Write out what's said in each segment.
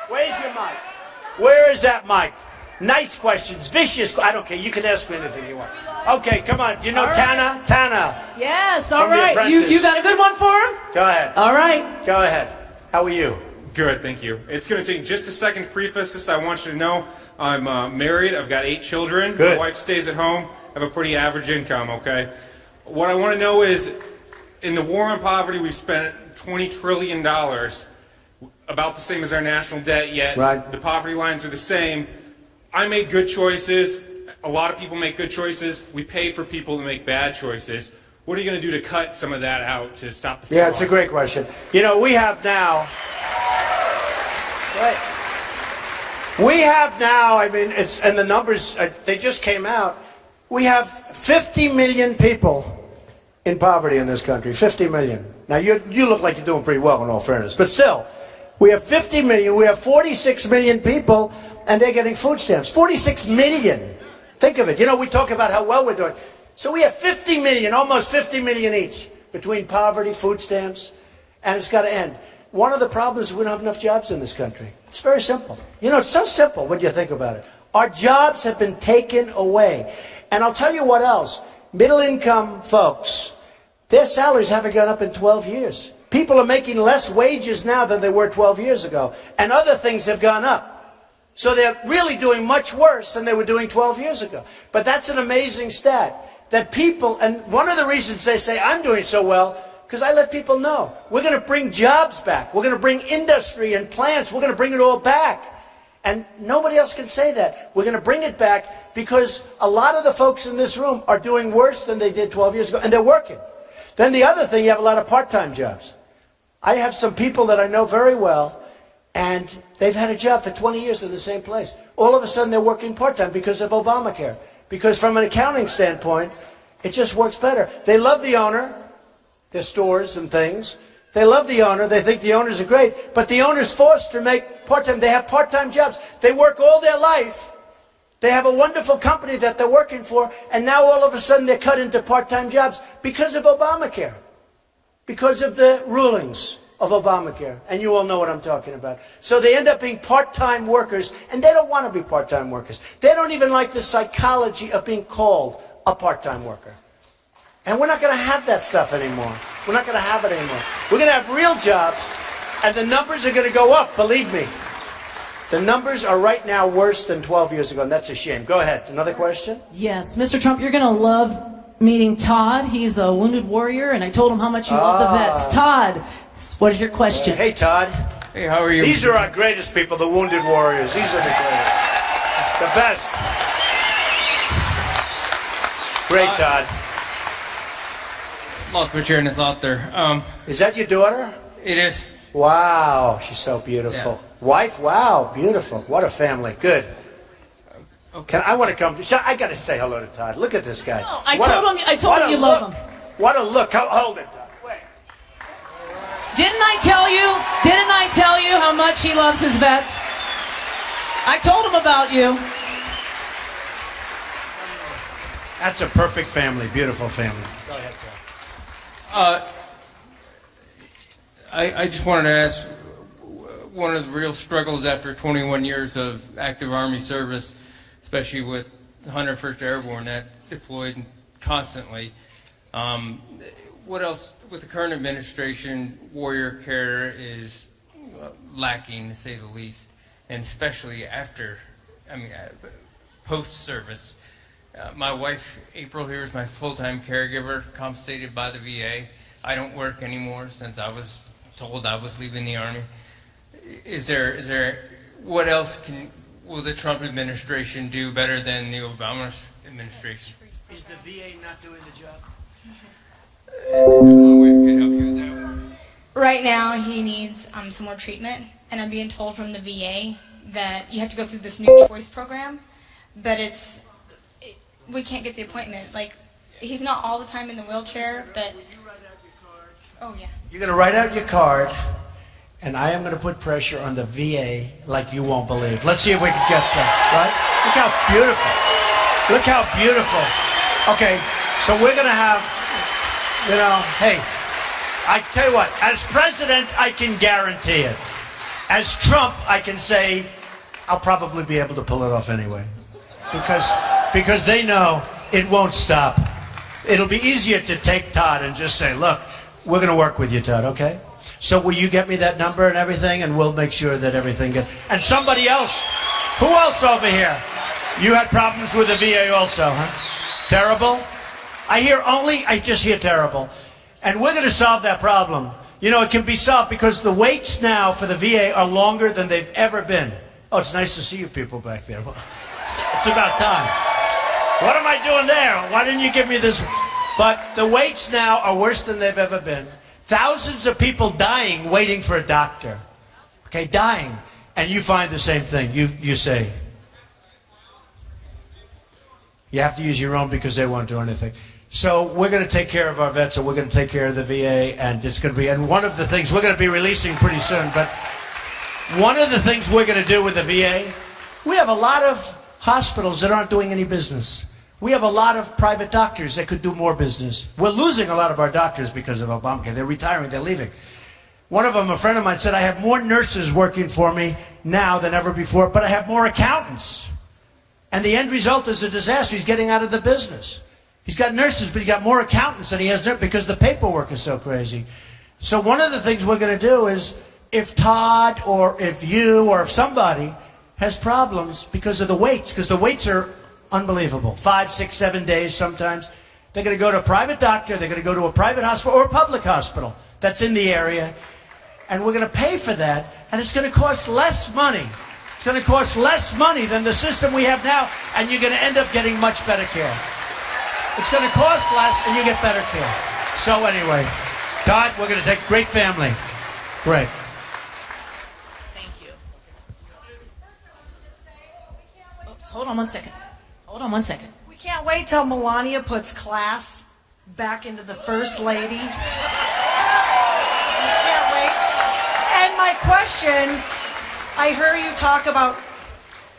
Where's your mic? Where is that mic? Nice questions, vicious. I don't care. You can ask me anything you want. Okay, come on. You know Tana? Tana. Yes, all right. You got a good one for him? Go ahead. All right. Go ahead. How are you? Good, thank you. It's going to take just a second to preface this. I want you to know I'm married. I've got 8 children. Good. My wife stays at home. I have a pretty average income, okay? What I want to know is, in the war on poverty, we've spent $20 trillion, about the same as our national debt, yet the poverty lines are the same. I made good choices. A lot of people make good choices. We pay for people to make bad choices. What are you going to do to cut some of that out to stop the flow? Yeah, it's a great question. You know, we have now, I mean, and the numbers, they just came out. We have 50 million people in poverty in this country, 50 million. Now, you look like you're doing pretty well in all fairness, but still, we have 50 million, we have 46 million people, and they're getting food stamps. 46 million. Think of it. You know, we talk about how well we're doing. So we have 50 million, almost 50 million each, between poverty, food stamps, and it's got to end. One of the problems is we don't have enough jobs in this country. It's very simple. You know, it's so simple when you think about it. Our jobs have been taken away. And I'll tell you what else. Middle-income folks, their salaries haven't gone up in 12 years. People are making less wages now than they were 12 years ago. And other things have gone up. So they're really doing much worse than they were doing 12 years ago. But that's an amazing stat. That people, and one of the reasons they say I'm doing so well, because I let people know. We're going to bring jobs back. We're going to bring industry and plants. We're going to bring it all back. And nobody else can say that. We're going to bring it back because a lot of the folks in this room are doing worse than they did 12 years ago, and they're working. Then the other thing, you have a lot of part-time jobs. I have some people that I know very well, and they've had a job for 20 years in the same place. All of a sudden, they're working part-time because of Obamacare. Because from an accounting standpoint, it just works better. They love the owner, their stores and things. They love the owner. They think the owners are great. But the owner's forced to make part-time. They have part-time jobs. They work all their life. They have a wonderful company that they're working for. And now all of a sudden they're cut into part-time jobs because of Obamacare. Because of the rulings of Obamacare. And you all know what I'm talking about. So they end up being part-time workers. And they don't want to be part-time workers. They don't even like the psychology of being called a part-time worker. And we're not going to have that stuff anymore. We're not going to have it anymore. We're going to have real jobs, and the numbers are going to go up, believe me. The numbers are right now worse than 12 years ago, and that's a shame. Go ahead. Another question? Yes. Mr. Trump, you're going to love meeting Todd. He's a wounded warrior, and I told him how much you love the vets. Todd, what is your question? Hey, Todd. Hey, how are you? These are our greatest people, the wounded warriors. These are the greatest. The best. Great, Todd. Lost my train of thought there. Is that your daughter? It is. Wow, she's so beautiful. Yeah. Wife? Wow, beautiful. What a family. Good. Okay. I want to come. I got to say hello to Todd. Look at this guy. No, I told him you love him. What a look. Hold it, Todd. Wait. Didn't I tell you how much he loves his vets? I told him about you. That's a perfect family. Beautiful family. Go ahead, Todd. I just wanted to ask, one of the real struggles after 21 years of active Army service, especially with 101st Airborne that deployed constantly, what else with the current administration, warrior care is lacking, to say the least, and especially after, post-service. My wife, April, here is my full-time caregiver, compensated by the VA. I don't work anymore since I was told I was leaving the Army. What else will the Trump administration do better than the Obama administration? Is the VA not doing the job? My wife could help you with that one. Right now, he needs some more treatment, and I'm being told from the VA that you have to go through this new choice program, but we can't get the appointment. Like, he's not all the time in the wheelchair, but... Will you write out your card? Oh, yeah. You're going to write out your card, and I am going to put pressure on the VA like you won't believe. Let's see if we can get that, right? Look how beautiful. Look how beautiful. Okay, so we're going to have, hey, I tell you what, as president, I can guarantee it. as Trump, I can say I'll probably be able to pull it off anyway. Because they know it won't stop. It'll be easier to take Todd and just say, look, we're going to work with you, Todd, okay? So will you get me that number and everything, and we'll make sure that everything gets... And somebody else, who else over here? You had problems with the VA also, huh? Terrible? I just hear terrible. And we're going to solve that problem. You know, it can be solved because the waits now for the VA are longer than they've ever been. Oh, it's nice to see you people back there. Well, it's about time. What am I doing there? Why didn't you give me this? But the waits now are worse than they've ever been. Thousands of people dying waiting for a doctor. Okay, dying. And you find the same thing. You say, you have to use your own because they won't do anything. So we're going to take care of our vets, and we're going to take care of the VA, and it's going to be, and one of the things we're going to be releasing pretty soon, but one of the things we're going to do with the VA, we have a lot of hospitals that aren't doing any business. We have a lot of private doctors that could do more business. We're losing a lot of our doctors because of Obamacare. They're retiring, they're leaving. One of them, a friend of mine, said, I have more nurses working for me now than ever before, but I have more accountants. And the end result is a disaster. He's getting out of the business. He's got nurses, but he's got more accountants than he has because the paperwork is so crazy. So one of the things we're going to do is, if Todd or if you or if somebody has problems because of the waits, because the waits are unbelievable. 5, 6, 7 days sometimes. They're going to go to a private doctor, they're going to go to a private hospital or a public hospital that's in the area, and we're going to pay for that, and it's going to cost less money. It's going to cost less money than the system we have now, and you're going to end up getting much better care. It's going to cost less, and you get better care. So anyway, Todd, we're going to take great family. Great. Thank you. Oops, hold on one second. Hold on one second. We can't wait till Melania puts class back into the First Lady. We can't wait. And my question, I heard you talk about,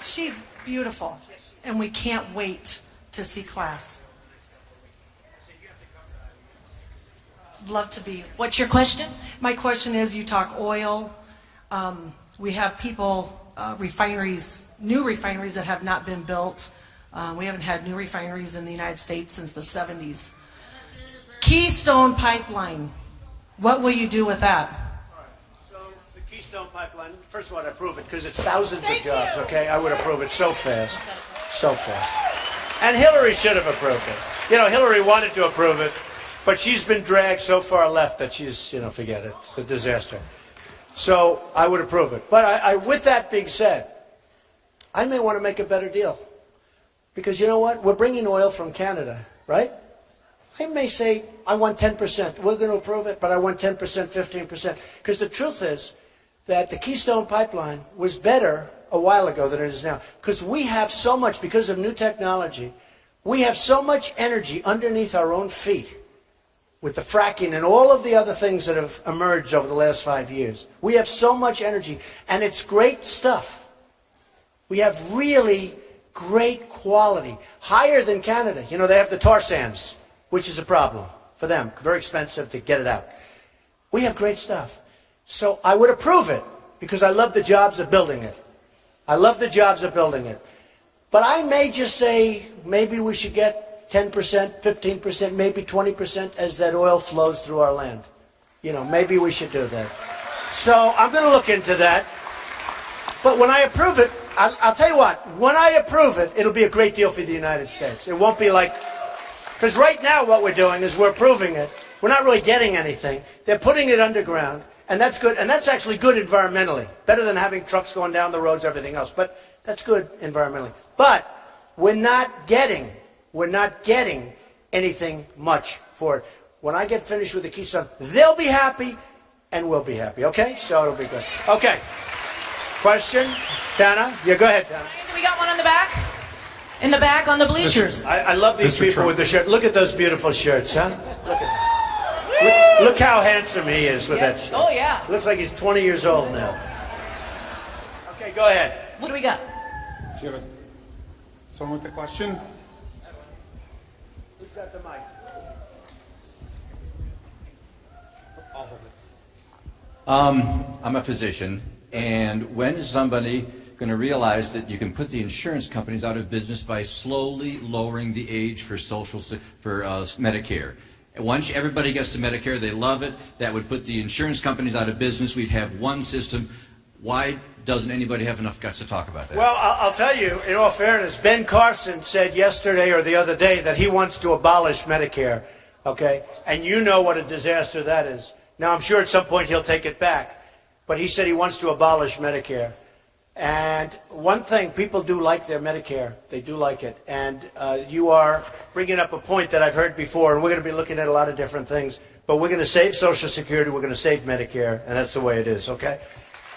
she's beautiful, and we can't wait to see class. Love to be. What's your question? My question is, you talk oil. We have people, refineries, new refineries that have not been built. We haven't had new refineries in the United States since the 70s. Keystone Pipeline, what will you do with that? All right. So the Keystone Pipeline, first of all, I'd approve it because it's thousands of jobs, okay? I would approve it so fast. So fast. And Hillary should have approved it. You know, Hillary wanted to approve it, but she's been dragged so far left that she's, you know, forget it. It's a disaster. So I would approve it. But with that being said, I may want to make a better deal. Because you know what? We're bringing oil from Canada, right? I may say, I want 10%. We're going to approve it, but I want 10%, 15%. Because the truth is that the Keystone Pipeline was better a while ago than it is now. Because we have so much, because of new technology, we have so much energy underneath our own feet with the fracking and all of the other things that have emerged over the last 5 years. We have so much energy, and it's great stuff. We have really great quality, higher than Canada. You know, they have the tar sands, which is a problem for them. Very expensive to get it out. We have great stuff. So I would approve it because I love the jobs of building it. I love the jobs of building it. But I may just say maybe we should get 10%, 15%, maybe 20% as that oil flows through our land. You know, maybe we should do that. So I'm going to look into that. But when I approve it, I'll tell you what, when I approve it, it'll be a great deal for the United States. It won't be like, because right now what we're doing is we're approving it. We're not really getting anything. They're putting it underground, and that's good. And that's actually good environmentally. Better than having trucks going down the roads, everything else. But that's good environmentally. But we're not getting anything much for it. When I get finished with the Keystone, they'll be happy, and we'll be happy, okay? So it'll be good. Okay. Question? Tana? Yeah, go ahead, Tana. We got one on the back. In the back on the bleachers. I love these Mr. people Trump. with the shirt. Look at those beautiful shirts, huh? Look how handsome he is with that shirt. Oh, yeah. Looks like he's 20 years old now. Okay, go ahead. What do we got? Do you have someone with a question? Who's got the mic? I'll hold it. I'm a physician, And when is somebody going to realize that you can put the insurance companies out of business by slowly lowering the age for Medicare? Once everybody gets to Medicare, they love it. That would put the insurance companies out of business. We'd have one system. Why doesn't anybody have enough guts to talk about that? Well, I'll tell you, in all fairness, Ben Carson said yesterday or the other day that he wants to abolish Medicare, okay? And you know what a disaster that is. Now, I'm sure at some point he'll take it back, but he said he wants to abolish Medicare. And one thing, people do like their Medicare. They do like it. And you are bringing up a point that I've heard before, and we're going to be looking at a lot of different things. But we're going to save Social Security, we're going to save Medicare, and that's the way it is, okay?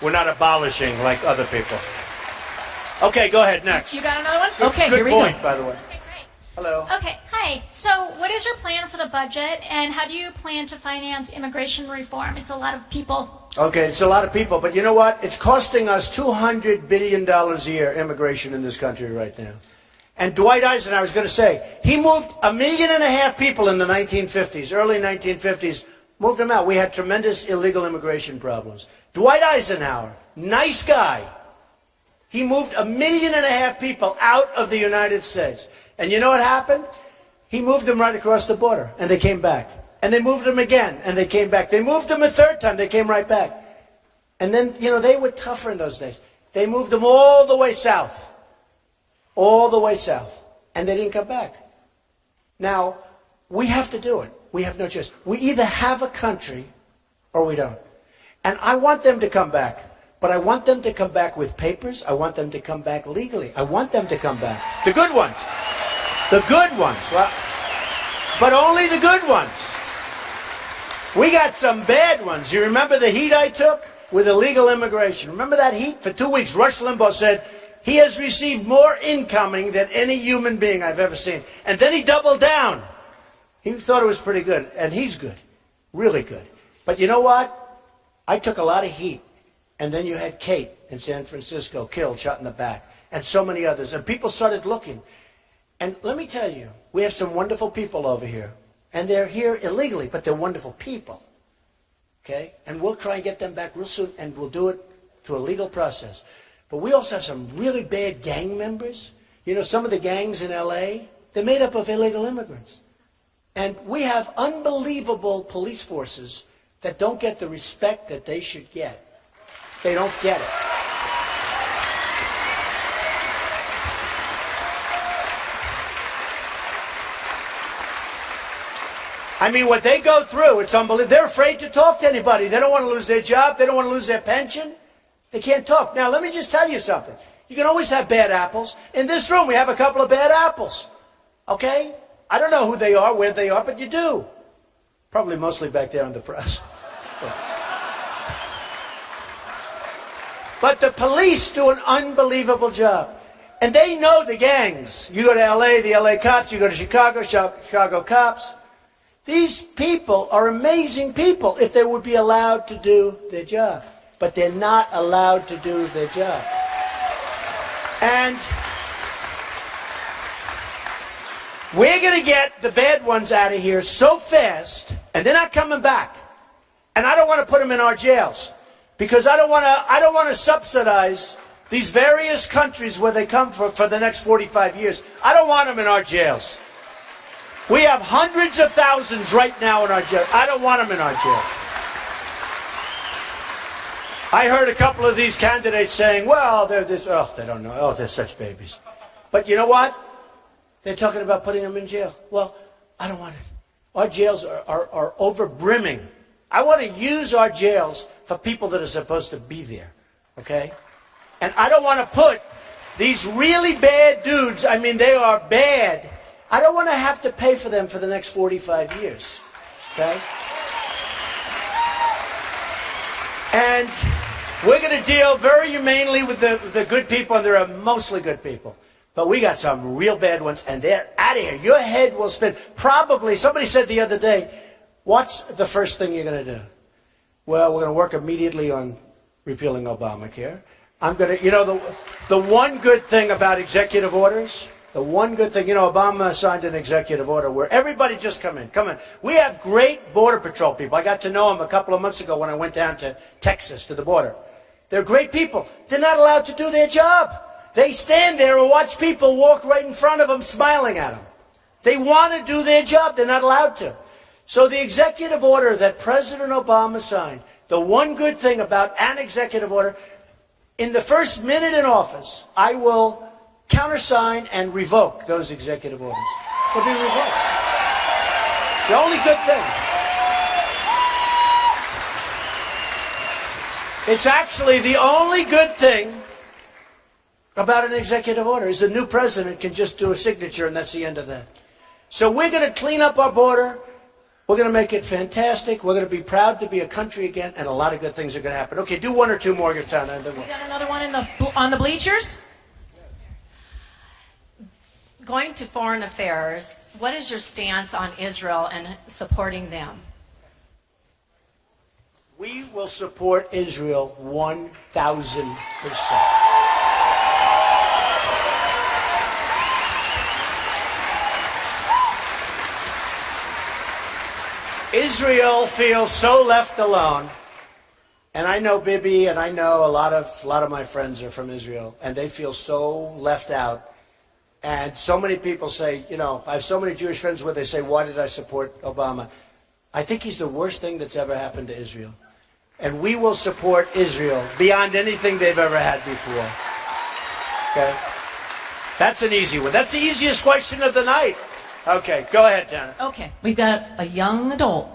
We're not abolishing like other people. Okay, go ahead, next. You got another one? Okay, Good here we point, go. by the way. Okay, great. Hello. Okay, hi. So what is your plan for the budget, and how do you plan to finance immigration reform? It's a lot of people. Okay, it's a lot of people, but you know what? It's costing us $200 billion a year, immigration in this country right now. And Dwight Eisenhower was going to say, he moved 1.5 million people in the 1950s, early 1950s, moved them out. We had tremendous illegal immigration problems. Dwight Eisenhower, nice guy, he moved 1.5 million people out of the United States. And you know what happened? He moved them right across the border, and they came back. And they moved them again, and they came back. They moved them a third time, they came right back. And then, you know, they were tougher in those days. They moved them all the way south. All the way south. And they didn't come back. Now, we have to do it. We have no choice. We either have a country or we don't. And I want them to come back. But I want them to come back with papers. I want them to come back legally. I want them to come back. The good ones. The good ones. Well, but only the good ones. We got some bad ones. You remember the heat I took with illegal immigration? Remember that heat? For 2 weeks, Rush Limbaugh said he has received more incoming than any human being I've ever seen. And then he doubled down. He thought it was pretty good. And he's good. Really good. But you know what? I took a lot of heat. And then you had Kate in San Francisco killed, shot in the back. And so many others. And people started looking. And let me tell you, we have some wonderful people over here. And they're here illegally, but they're wonderful people. Okay? And we'll try and get them back real soon, and we'll do it through a legal process. But we also have some really bad gang members. You know, some of the gangs in L.A., they're made up of illegal immigrants. And we have unbelievable police forces that don't get the respect that they should get. They don't get it. I mean, what they go through, it's unbelievable. They're afraid to talk to anybody. They don't want to lose their job. They don't want to lose their pension. They can't talk. Now, let me just tell you something. You can always have bad apples. In this room, we have a couple of bad apples. Okay? I don't know who they are, where they are, but you do. Probably mostly back there in the press. But the police do an unbelievable job. And they know the gangs. You go to L.A., the L.A. cops. You go to Chicago, Chicago cops. These people are amazing people if they would be allowed to do their job. But they're not allowed to do their job. And we're going to get the bad ones out of here so fast, and they're not coming back. And I don't want to put them in our jails, because I don't want to subsidize these various countries where they come for the next 45 years. I don't want them in our jails. We have hundreds of thousands right now in our jails. I don't want them in our jails. I heard a couple of these candidates saying, well, they're this, oh, they don't know. Oh, they're such babies. But you know what? They're talking about putting them in jail. Well, I don't want it. Our jails are over brimming. I want to use our jails for people that are supposed to be there. Okay? And I don't want to put these really bad dudes, I mean, they are bad. I don't want to have to pay for them for the next 45 years, okay? And we're going to deal very humanely with the good people, and they're mostly good people. But we got some real bad ones, and they're out of here. Your head will spin. Probably, somebody said the other day, what's the first thing you're going to do? Well, we're going to work immediately on repealing Obamacare. I'm going to, you know, the one good thing about executive orders, the one good thing, you know, Obama signed an executive order where everybody just come in. We have great Border Patrol people. I got to know them a couple of months ago when I went down to Texas, to the border. They're great people. They're not allowed to do their job. They stand there and watch people walk right in front of them smiling at them. They want to do their job. They're not allowed to. So the executive order that President Obama signed, the one good thing about an executive order, in the first minute in office, I will countersign and revoke those executive orders. They'll be revoked. The only good thing. It's actually the only good thing about an executive order is the new president can just do a signature and that's the end of that. So we're going to clean up our border. We're going to make it fantastic. We're going to be proud to be a country again, and a lot of good things are going to happen. Okay, do one or two more, Tana. And then We got another one on the bleachers. Going to foreign affairs, what is your stance on Israel and supporting them? We will support Israel 1,000%. Israel feels so left alone, and I know Bibi, and I know a lot of my friends are from Israel, and they feel so left out. And so many people say, you know, I have so many Jewish friends where they say, why did I support Obama? I think he's the worst thing that's ever happened to Israel. And we will support Israel beyond anything they've ever had before. Okay? That's an easy one. That's the easiest question of the night. Okay, go ahead, Tana. Okay, we've got a young adult.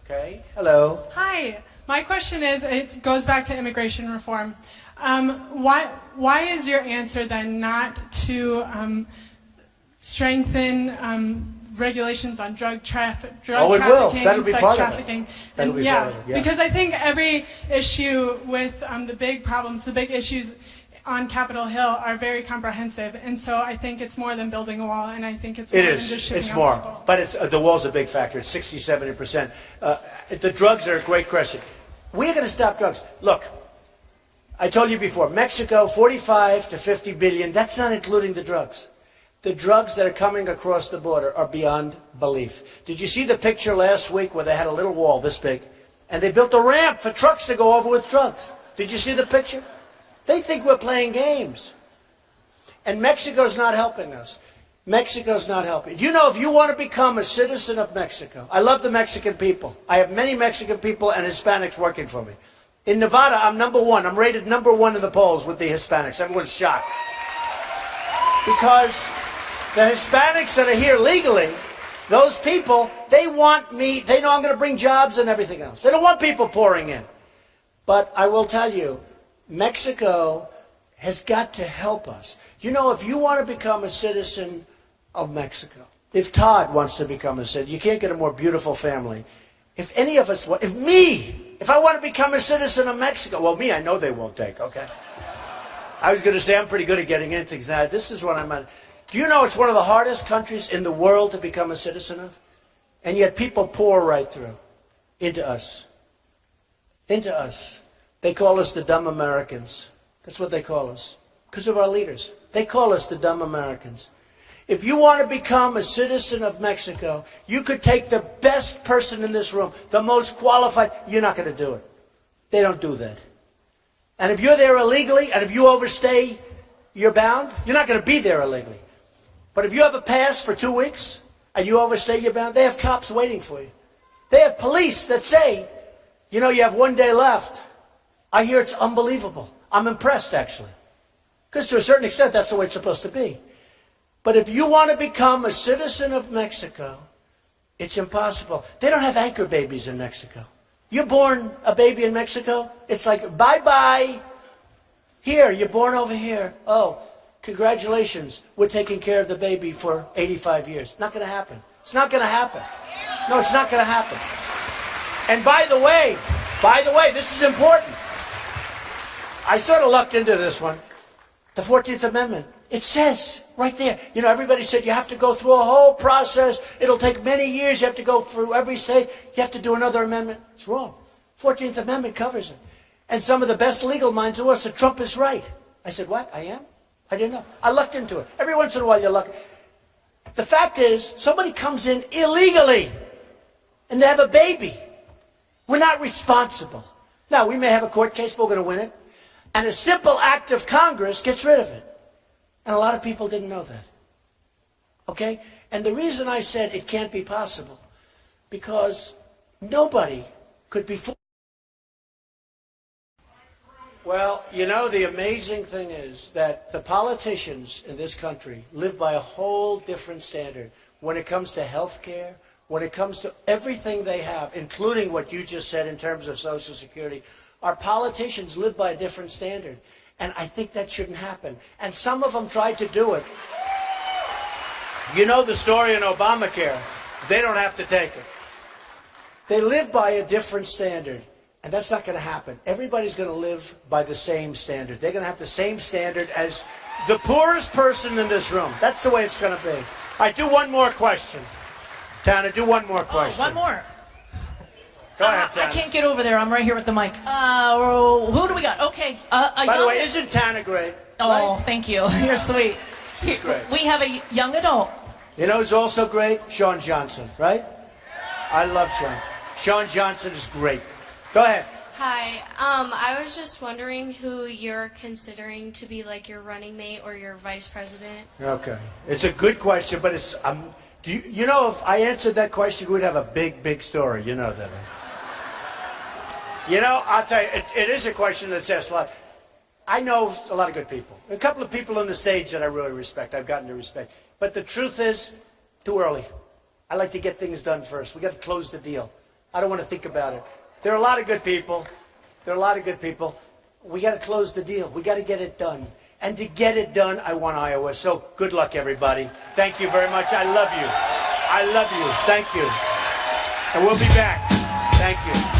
Okay, hello. Hi, my question is, it goes back to immigration reform. Why is your answer then not to strengthen regulations on drug trafficking and sex trafficking? Because I think every issue with the big problems, the big issues on Capitol Hill are very comprehensive, and so I think it's more than building a wall, and I think it's more than just shipping It's out more, people. but the wall's a big factor. It's 60-70%. The drugs are a great question. We're going to stop drugs. Look, I told you before, Mexico, 45 to 50 billion. That's not including the drugs. The drugs that are coming across the border are beyond belief. Did you see the picture last week where they had a little wall this big, and they built a ramp for trucks to go over with drugs? Did you see the picture? They think we're playing games. And Mexico's not helping us. Mexico's not helping. Do you know, if you want to become a citizen of Mexico, I love the Mexican people. I have many Mexican people and Hispanics working for me. In Nevada, I'm number one. I'm rated number one in the polls with the Hispanics. Everyone's shocked. Because the Hispanics that are here legally, those people, they want me, they know I'm going to bring jobs and everything else. They don't want people pouring in. But I will tell you, Mexico has got to help us. You know, if you want to become a citizen of Mexico, if Todd wants to become a citizen, you can't get a more beautiful family. If any of us want, if I want to become a citizen of Mexico, well, me, I know they won't take, okay? I was going to say I'm pretty good at getting in things. Now, this is what I'm at. Do you know it's one of the hardest countries in the world to become a citizen of? And yet people pour right through into us. Into us. They call us the dumb Americans. That's what they call us. Because of our leaders. They call us the dumb Americans. If you want to become a citizen of Mexico, you could take the best person in this room, the most qualified. You're not going to do it. They don't do that. And if you're there illegally, and if you overstay, you're bound. You're not going to be there illegally. But if you have a pass for 2 weeks, and you overstay, you're bound. They have cops waiting for you. They have police that say, you know, you have 1 day left. I hear it's unbelievable. I'm impressed, actually. Because to a certain extent, that's the way it's supposed to be. But if you want to become a citizen of Mexico, it's impossible. They don't have anchor babies in Mexico. You're born a baby in Mexico, it's like, bye-bye. Here, you're born over here. Oh, congratulations. We're taking care of the baby for 85 years. Not going to happen. It's not going to happen. No, it's not going to happen. And by the way, this is important. I sort of looked into this one. The 14th Amendment. It says right there. You know, everybody said you have to go through a whole process. It'll take many years. You have to go through every state. You have to do another amendment. It's wrong. 14th Amendment covers it. And some of the best legal minds in the world said Trump is right. I said, what? I am? I didn't know. I looked into it. Every once in a while you look. The fact is, somebody comes in illegally and they have a baby. We're not responsible. Now, we may have a court case, but we're going to win it. And a simple act of Congress gets rid of it. And a lot of people didn't know that. Okay? And the reason I said it can't be possible, because nobody could be forced. Well, you know, the amazing thing is that the politicians in this country live by a whole different standard when it comes to health care, when it comes to everything they have, including what you just said in terms of Social Security. Our politicians live by a different standard, and I think that shouldn't happen. And some of them tried to do it. You know the story in Obamacare. They don't have to take it. They live by a different standard, and that's not going to happen. Everybody's going to live by the same standard. They're going to have the same standard as the poorest person in this room. That's the way it's going to be. All right, do one more question. Tana, do one more question. Oh, one more. Go ahead, Tana. I can't get over there. I'm right here with the mic. Who do we got? Okay. By the way, isn't Tana great? Oh, right? thank you. You're sweet. She's great. We have a young adult. You know who's also great? Sean Johnson, right? I love Sean. Sean Johnson is great. Go ahead. Hi. I was just wondering who you're considering to be like your running mate or your vice president. Okay. It's a good question, but it's... you know, if I answered that question, we'd have a big, big story. You know that. You know, I'll tell you, it is a question that's asked a lot. I know a lot of good people. A couple of people on the stage that I really respect. I've gotten to respect. But the truth is, too early. I like to get things done first. We got to close the deal. I don't want to think about it. There are a lot of good people. There are a lot of good people. We got to close the deal. We got to get it done. And to get it done, I want Iowa. So good luck, everybody. Thank you very much. I love you. I love you. Thank you. And we'll be back. Thank you.